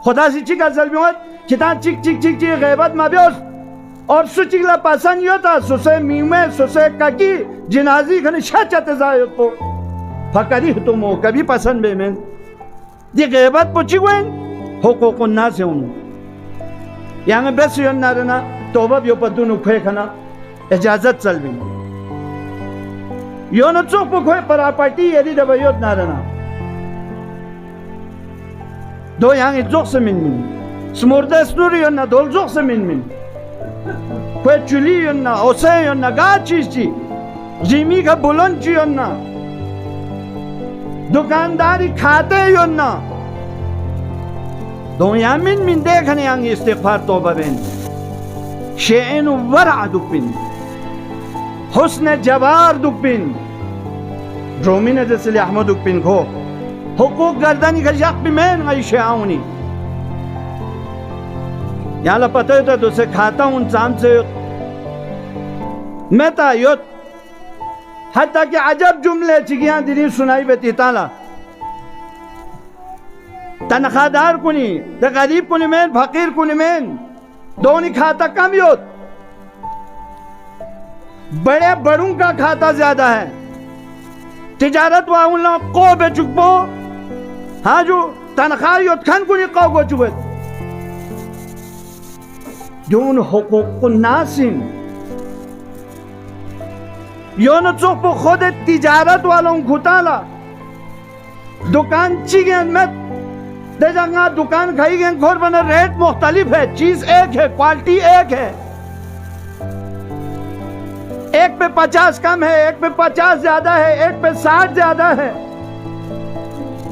खुदा से चिका जल्बियोत किता चिक चिक चिक चिक गैबत माबियोस और सुचिकला पासन योता सुसे मीमे सुसे काकी जिनाजी खने शाचते जायो तो फकरी तुमो कभी पसंद बे में ये गैबत पुची गwen हुकूकुन नास उन यांग बेस योन नारना तौबा बियो पदुनु खे खना इजाजत चलबी योन चोक खे प्रॉपर्टी यदि दबयोत नारना दो यांग जोक से मिन स्मुर्दा स्नुरी योन ना दोल जोक से मिन कोई चुली योन ना ओसे योन ना गा चीज ची जिमी का बुलंद ची योन ना दुकानदारी खाते योन ना दो यामिन मिन देखने यांग इस्तिगफार तौबा बेन शेन वरा दुपिन हुस्न जवार दुपिन रोमिन जैसे अहमद दुपिन को हुकूक गर्दनी का यक भी मैं आई शेआउनी यहाँ ला पता है तो से खाता हूँ चाम से मैं तायुत हत्ता कि अजब जुमले चिकियां दिनी सुनाई बेती ताला तनखादार कुनी द गरीब कुनी में फकीर कुनी में दोनी खाता कम योत बड़े बड़ों का खाता ज्यादा है तिजारत वाउला को बेचुकबो हाँ जो तनख्वाह योत खन कुनी को गो चुबत जोन हुकूक नासिन योन चुप खुद तिजारत वालों घुटाला दुकान चिगेन में देजंगा दुकान खाई गए खोर बना रेट मुख्तलिफ है चीज एक है क्वालिटी एक है एक पे 50 कम है एक पे 50 ज्यादा है एक पे 60 ज्यादा है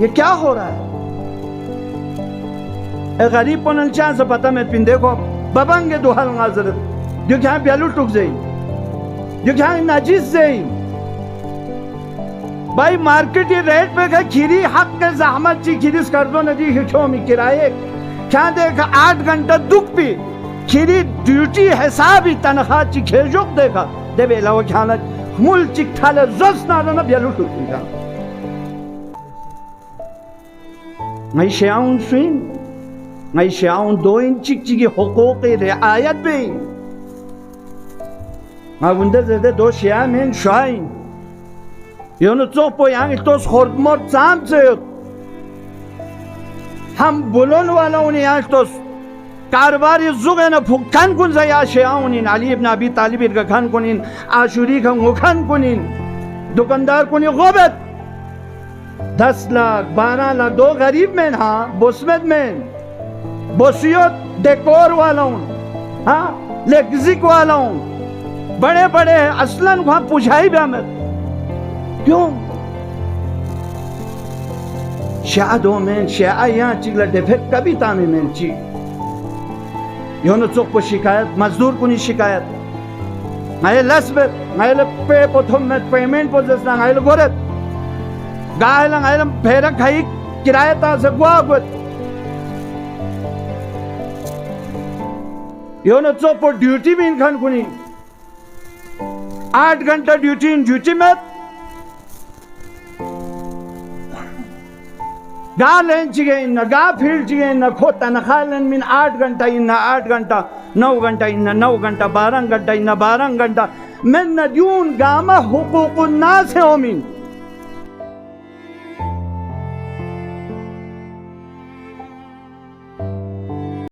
ये क्या हो रहा है ए गरीब पनल चांस पता मैं पिन देखो बबंगे दुहल नाजरत जो क्या ब्यालू टुक जाई जो क्या नाजिस जाई भाई मार्केट ये रेट पे गए खीरी हक के जहमत ची खीरिस कर दो नदी हिचो में किराए क्या देखा 8 घंटा दुख पी खीरी ड्यूटी हिसाब ही तनख्वाह ची खेजोक देखा दे बेला वो क्या ना मुल चिक थाले जस ना ना ब्यालू टुक दिया मैं शेआउन सुइन मैं शेआउन 2 इंच चिक की हुकूक रियायत पे मैं उन्हें ज़्यादा 2 शेआ में शाइन योनो चोपो यांग तोस खोर्दमोर चाम से हम बुलोन वाला उन्हें यांग तोस कारबारी जुगे न फुक्खान कुन ज़या शेआउनिन अली इब्न अबी तालिब इरगा खान कुनिन आशुरी का मुखान कुनिन दुकानदार कुनी गोबत 10 लाख 12 लाख 2 गरीब में हाँ बोस्मेद में बोसियोत डेकोर वाला हूँ हाँ लेक्जिक वाला हूँ बड़े बड़े असलन वहाँ पुछाई भी हमें क्यों शादों में शाह यहाँ चिगला डेफेक्ट कभी तामे में ची योनो चौक पर शिकायत मजदूर को नहीं शिकायत मैं लस में मैं पे पोथम में पेमेंट पर जैसा मैं गोरे गायला गायला फेरा खाई किराए ता से गुआगत योनो चौक पर ड्यूटी भी इनखान को नहीं 8 घंटा ड्यूटी इन ड्यूटी में गा लें चिगे इन गा फील्ड चिगे इन खोता न खालन मिन 8 घंटा इन 8 घंटा 9 घंटा इन 9 घंटा 12 घंटा इन 12 घंटा मैं न ड्यून गामा हुकूक नास है ओमिन